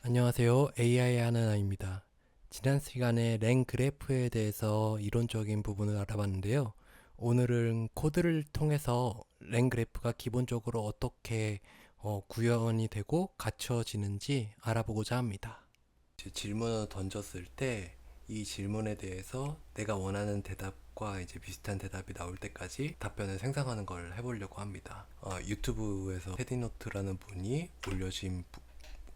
안녕하세요. AI 하나입니다. 지난 시간에 랭 그래프에 대해서 이론적인 부분을 알아봤는데요. 오늘은 코드를 통해서 랭 그래프가 기본적으로 어떻게 구현이 되고 갖춰지는지 알아보고자 합니다. 질문을 던졌을 때 이 질문에 대해서 내가 원하는 대답과 이제 비슷한 대답이 나올 때까지 답변을 생성하는 걸 해보려고 합니다. 유튜브에서 테디노트라는 분이 올려진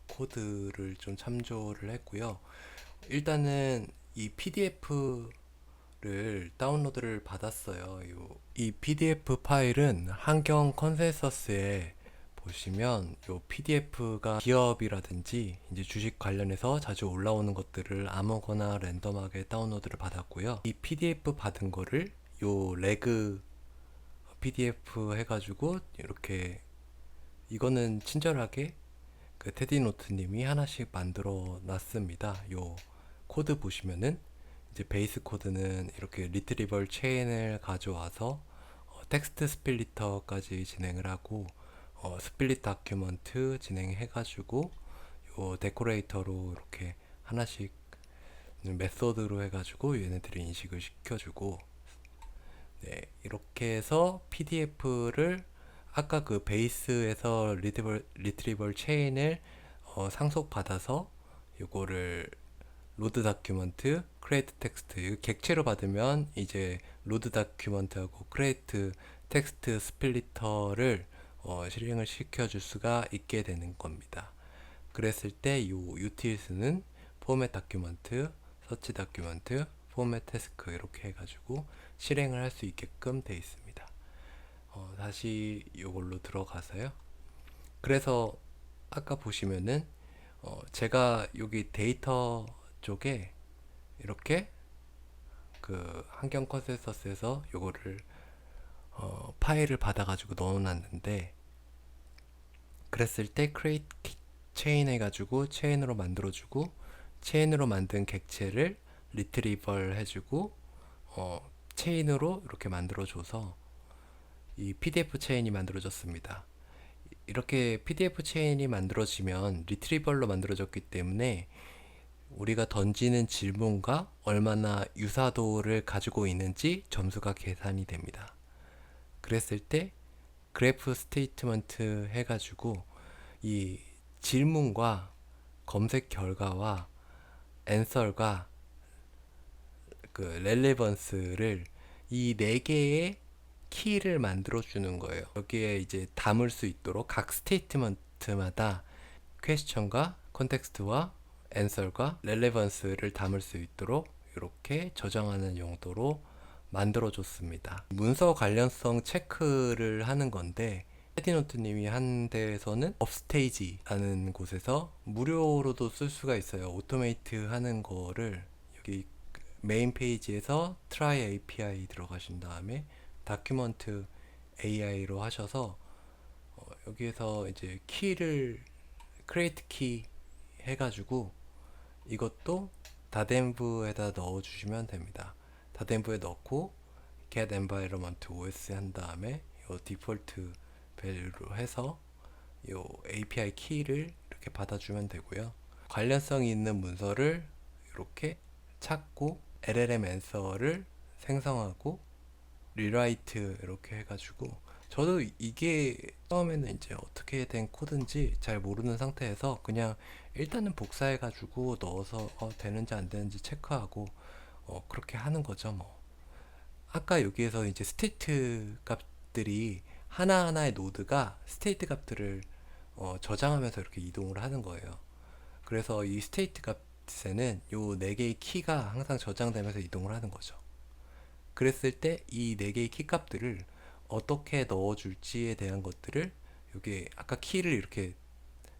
코드를 좀 참조를 했고요. 일단은 이 PDF를 다운로드를 받았어요. 이 PDF 파일은 환경 컨센서스에 보시면 요 PDF가 기업이라든지 이제 주식 관련해서 자주 올라오는 것들을 아무거나 랜덤하게 다운로드를 받았고요. 이 PDF 받은 거를 요 레그 PDF 해가지고 이렇게 이거는 친절하게 그 테디노트님이 하나씩 만들어 놨습니다. 요 코드 보시면은 이제 베이스 코드는 이렇게 리트리벌 체인을 가져와서 텍스트 스플리터까지 진행을 하고 스플릿 다큐먼트 진행해가지고 요 데코레이터로 이렇게 하나씩 메소드로 해가지고 얘네들이 인식을 시켜주고 네, 이렇게 해서 PDF를 아까 그 베이스에서 리트리벌 체인을 상속받아서 요거를 로드 다큐먼트, 크레이트 텍스트 객체로 받으면 이제 로드 다큐먼트하고 크레이트 텍스트 스플리터를 실행을 시켜줄 수가 있게 되는 겁니다. 그랬을 때 요 utils는 포맷 다큐먼트, 서치 다큐먼트, 포맷 태스크 이렇게 해가지고 실행을 할 수 있게끔 돼 있습니다. 다시 이걸로 들어가서요. 그래서 아까 보시면은 제가 여기 데이터 쪽에 이렇게 그 환경 컨센서스에서 요거를 파일을 받아가지고 넣어놨는데 그랬을 때 create chain 해가지고 체인으로 만들어주고 체인으로 만든 객체를 리트리벌 해주고 체인으로 이렇게 만들어줘서 이 PDF 체인이 만들어졌습니다. 이렇게 PDF 체인이 만들어지면 리트리벌로 만들어졌기 때문에 우리가 던지는 질문과 얼마나 유사도를 가지고 있는지 점수가 계산이 됩니다. 그랬을 때 그래프 스테이트먼트 해가지고 이 질문과 검색 결과와 앤서가 그 렐레번스를 이 네 개의 키를 만들어 주는 거예요. 여기에 이제 담을 수 있도록 각 스테이트먼트마다 퀘스천과 컨텍스트와 앤서과 렐레번스를 담을 수 있도록 이렇게 저장하는 용도로 만들어 줬습니다. 문서 관련성 체크를 하는 건데 헤디노트님이 한 데에서는 업스테이지라는 곳에서 무료로도 쓸 수가 있어요. 오토메이트 하는 거를 여기 메인 페이지에서 try API 들어가신 다음에 다큐먼트 AI로 하셔서 여기에서 이제 키를 create 키 해가지고 이것도 다덴브에다 넣어주시면 됩니다. 다덴브에 넣고 get environment os 한 다음에 요 디폴트 밸류로 해서 요 API 키를 이렇게 받아주면 되고요. 관련성이 있는 문서를 이렇게 찾고 LLM 앤서를 생성하고 리라이트 이렇게 해가지고 저도 이게 처음에는 이제 어떻게 된 코드인지 잘 모르는 상태에서 그냥 일단은 복사해가지고 넣어서 되는지 안 되는지 체크하고 그렇게 하는 거죠 뭐. 아까 여기에서 이제 스테이트 값들이 하나하나의 노드가 스테이트 값들을 저장하면서 이렇게 이동을 하는 거예요. 그래서 이 스테이트 값에는 요 네 개의 키가 항상 저장되면서 이동을 하는 거죠. 그랬을 때 이 네 개의 키 값들을 어떻게 넣어줄지에 대한 것들을 여기 아까 키를 이렇게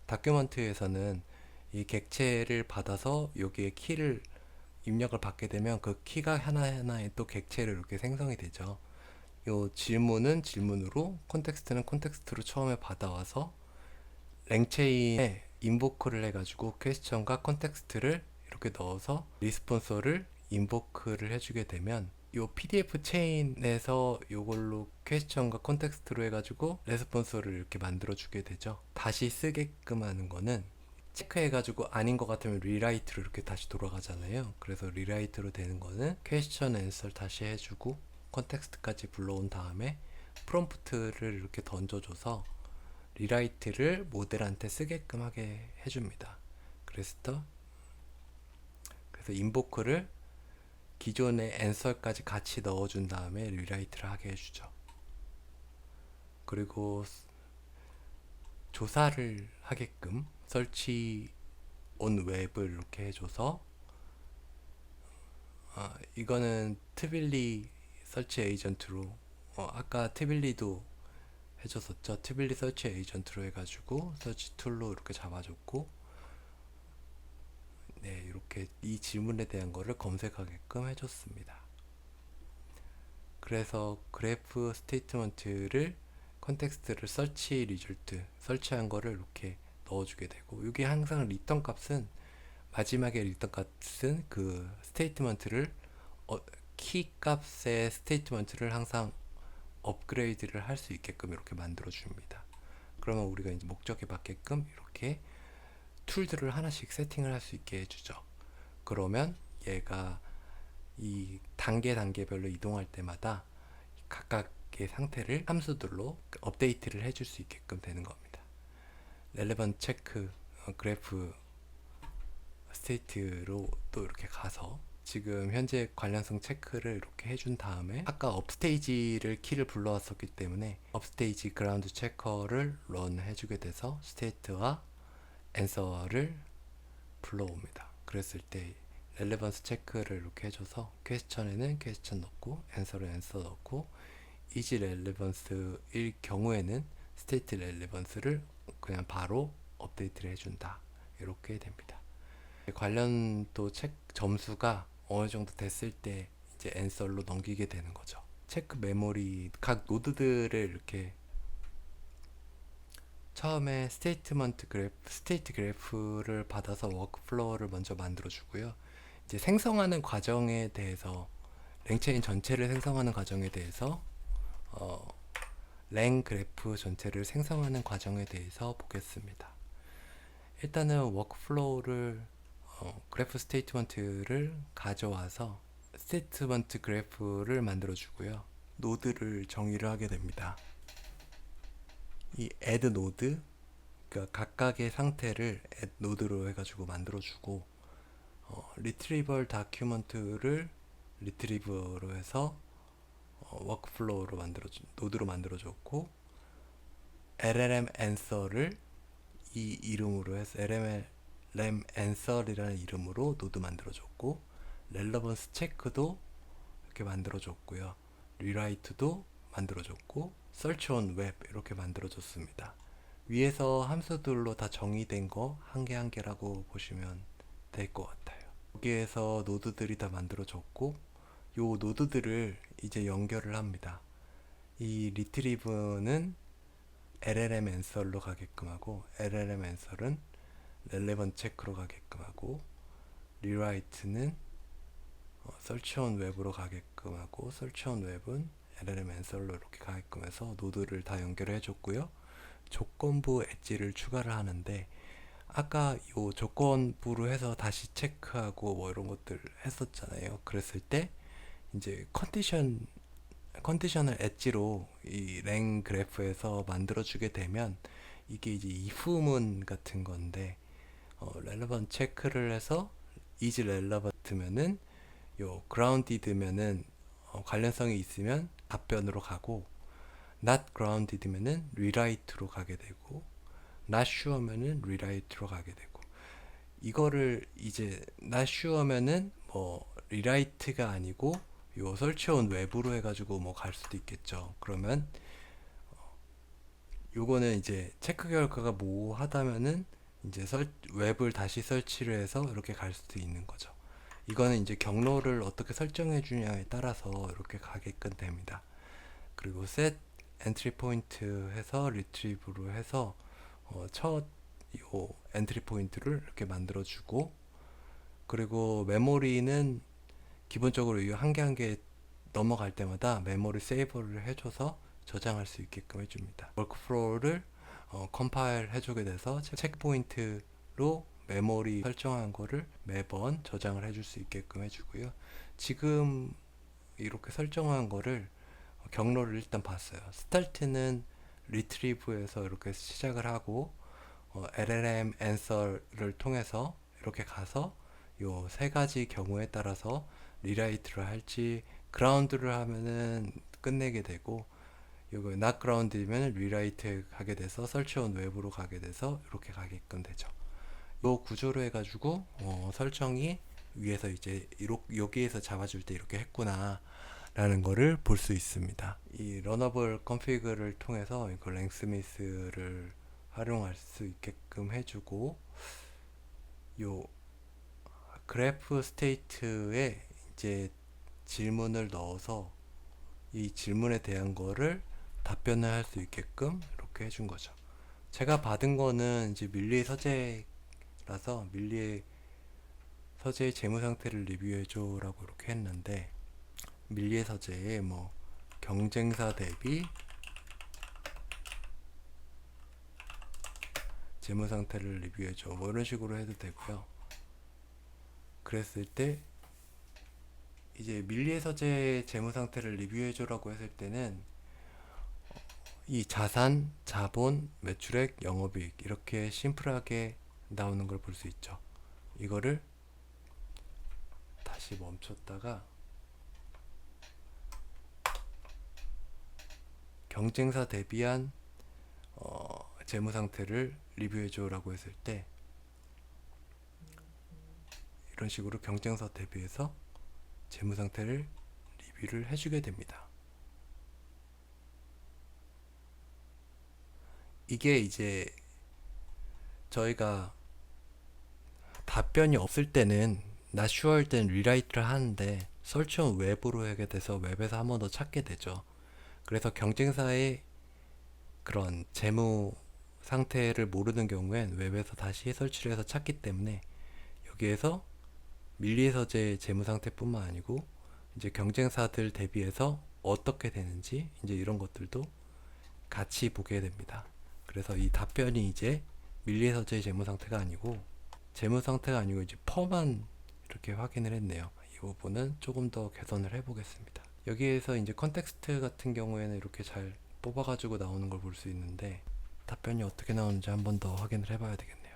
다큐먼트에서는 이 객체를 받아서 여기에 키를 입력을 받게 되면 그 키가 하나하나의 또 객체를 이렇게 생성이 되죠. 요 질문은 질문으로 콘텍스트는 콘텍스트로 처음에 받아와서 랭체인에 인보크를 해가지고 퀘스천과 콘텍스트를 이렇게 넣어서 리스폰서를 인보크를 해주게 되면 요 PDF 체인에서 요걸로 퀘스천과 콘텍스트로 해가지고 레스폰서를 이렇게 만들어 주게 되죠. 다시 쓰게끔 하는 거는 체크해가지고 아닌 것 같으면 리라이트로 이렇게 다시 돌아가잖아요. 그래서 리라이트로 되는 거는 퀘스천 앤서를 다시 해주고 컨텍스트까지 불러온 다음에 프롬프트를 이렇게 던져줘서 리라이트를 모델한테 쓰게끔 하게 해줍니다. 그래서 인보크를 기존의 앤서까지 같이 넣어준 다음에 리라이트를 하게 해주죠. 그리고 조사를 하게끔 설치 온 웹을 이렇게 해줘서 이거는 트빌리 설치 에이전트로 아까 트빌리도 해줬었죠. 트빌리 설치 에이전트로 해가지고 설치 툴로 이렇게 잡아줬고, 네, 이렇게 이 질문에 대한 거를 검색하게끔 해줬습니다. 그래서 그래프 스테이트먼트를 컨텍스트를 설치 리졸트 설치한 거를 이렇게 넣어주게 되고, 이게 항상 리턴 값은 마지막에 리턴 값은 그 스테이트먼트를 키 값의 스테이트먼트를 항상 업그레이드를 할 수 있게끔 이렇게 만들어 줍니다. 그러면 우리가 이제 목적에 맞게끔 이렇게 툴들을 하나씩 세팅을 할 수 있게 해주죠. 그러면 얘가 이 단계별로 이동할 때마다 각각의 상태를 함수들로 업데이트를 해줄 수 있게끔 되는 겁니다. 렐레번트 체크 그래프 스테이트로 또 이렇게 가서 지금 현재 관련성 체크를 이렇게 해준 다음에 아까 업스테이지를 키를 불러왔었기 때문에 업스테이지 그라운드 체커를 런 해주게 돼서 스테이트와 앤서를 불러옵니다. 그랬을 때 렐레번스 체크를 이렇게 해줘서 퀘스천에는 퀘스천 넣고 앤서를 앤서 넣고 이지 렐레번스일 경우에는 스테이트 렐레번스를 그냥 바로 업데이트를 해준다. 이렇게 됩니다. 관련 또 점수가 어느 정도 됐을 때 이제 앤서로 넘기게 되는 거죠. 체크 메모리 각 노드들을 이렇게 처음에 스테이트 그래프를 받아서 워크플로우를 먼저 만들어 주고요. 이제 생성하는 과정에 대해서 랭체인 전체를 생성하는 과정에 대해서 랭 그래프 전체를 생성하는 과정에 대해서 보겠습니다. 일단은 워크플로우를 그래프 스테이트먼트를 가져와서 스테이트먼트 그래프를 만들어 주고요. 노드를 정의를 하게 됩니다. 이 add 노드, 그러니까 각각의 상태를 add 노드로 해가지고 만들어주고, retrieval 다큐먼트를 retrieve로 해서 워크플로우로 노드로 만들어줬고, LLM answer를 이 이름으로 해서 LLM answer이라는 이름으로 노드 만들어줬고, relevance check도 이렇게 만들어줬고요. rewrite도 만들어줬고, search on web 이렇게 만들어줬습니다. 위에서 함수들로 다 정의된 거 한 개 한 개라고 보시면 될 것 같아요. 여기에서 노드들이 다 만들어졌고, 요 노드들을 이제 연결을 합니다. 이 retrieve는 LLM answer로 가게끔 하고, LLM answer은 relevant check로 가게끔 하고, rewrite는 search on web으로 가게끔 하고, search on web은 LLM answer로 이렇게 가게끔 해서 노드를 다 연결해 줬고요. 조건부 엣지를 추가를 하는데, 아까 요 조건부로 해서 다시 체크하고 뭐 이런 것들 했었잖아요. 그랬을 때 이제 컨디셔널 엣지로 이 랭 그래프에서 만들어 주게 되면 이게 이제 if문 같은 건데, relevant 체크를 해서 is relevant면은 요 grounded면은 관련성이 있으면 답변으로 가고, not grounded면은 rewrite로 가게 되고, not sure면은 rewrite로 가게 되고, 이거를 이제 not sure면은 뭐 rewrite가 아니고 요 search on web으로 해가지고 뭐 갈 수도 있겠죠. 그러면 요거는 이제 체크 결과가 모호하다면은 이제 웹을 다시 설치를 해서 이렇게 갈 수도 있는 거죠. 이거는 이제 경로를 어떻게 설정해 주냐에 따라서 이렇게 가게끔 됩니다. 그리고 set entry point 해서 retrieve로 해서 첫 요 엔트리 포인트를 이렇게 만들어 주고, 그리고 메모리는 기본적으로 이 한 개 한 개 넘어갈 때마다 메모리 세이브를 해줘서 저장할 수 있게끔 해줍니다. 워크플로우를 컴파일 해주게 돼서 체크 포인트로 메모리 설정한 거를 매번 저장을 해줄 수 있게끔 해주고요. 지금 이렇게 설정한 거를 경로를 일단 봤어요. 스타트는 리트리브에서 이렇게 시작을 하고 LLM answer를 통해서 이렇게 가서 요 세 가지 경우에 따라서 리라이트를 할지 그라운드를 하면은 끝내게 되고 요거 not ground이면 리라이트 가게 돼서 설치 온 웹으로 가게 돼서 이렇게 가게끔 되죠. 요 구조로 해가지고 설정이 위에서 이제 여기에서 잡아줄 때 이렇게 했구나 라는 거를 볼 수 있습니다. 이 러너블 컨피그를 통해서 이거 랭스미스를 활용할 수 있게끔 해주고 요 그래프 스테이트에 이제 질문을 넣어서 이 질문에 대한 거를 답변을 할 수 있게끔 이렇게 해준 거죠. 제가 받은 거는 이제 밀리의 서재라서 밀리의 서재의 재무 상태를 리뷰해줘 라고 이렇게 했는데 밀리의 서재에 뭐 경쟁사 대비 재무 상태를 리뷰해줘 뭐 이런 식으로 해도 되고요. 그랬을 때 이제 밀리의 서재 재무 상태를 리뷰해줘 라고 했을 때는 이 자산, 자본, 매출액, 영업이익 이렇게 심플하게 나오는 걸 볼 수 있죠. 이거를 다시 멈췄다가 경쟁사 대비한 재무 상태를 리뷰해줘 라고 했을 때 이런 식으로 경쟁사 대비해서 재무 상태를 리뷰를 해주게 됩니다. 이게 이제 저희가 답변이 없을 때는 not sure일 때는 리라이트를 하는데 설치온 웹으로 하게 돼서 웹에서 한 번 더 찾게 되죠. 그래서 경쟁사의 그런 재무 상태를 모르는 경우엔 웹에서 다시 설치를 해서 찾기 때문에 여기에서 밀리의 서재 재무 상태뿐만 아니고 이제 경쟁사들 대비해서 어떻게 되는지 이제 이런 것들도 같이 보게 됩니다. 그래서 이 답변이 이제 밀리의 서재의 재무 상태가 아니고 이제 퍼만 이렇게 확인을 했네요. 이 부분은 조금 더 개선을 해 보겠습니다. 여기에서 이제 컨텍스트 같은 경우에는 이렇게 잘 뽑아가지고 나오는 걸 볼 수 있는데 답변이 어떻게 나오는지 한 번 더 확인을 해봐야 되겠네요.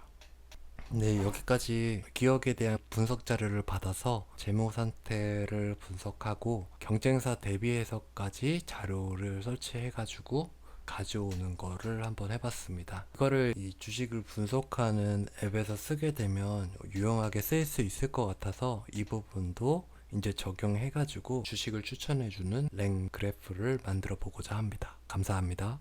네, 여기까지 기업에 대한 분석 자료를 받아서 재무 상태를 분석하고 경쟁사 대비해서까지 자료를 설치해가지고 가져오는 거를 한번 해봤습니다. 이거를 이 주식을 분석하는 앱에서 쓰게 되면 유용하게 쓰일 수 있을 것 같아서 이 부분도 이제 적용해가지고 주식을 추천해주는 랭 그래프를 만들어 보고자 합니다. 감사합니다.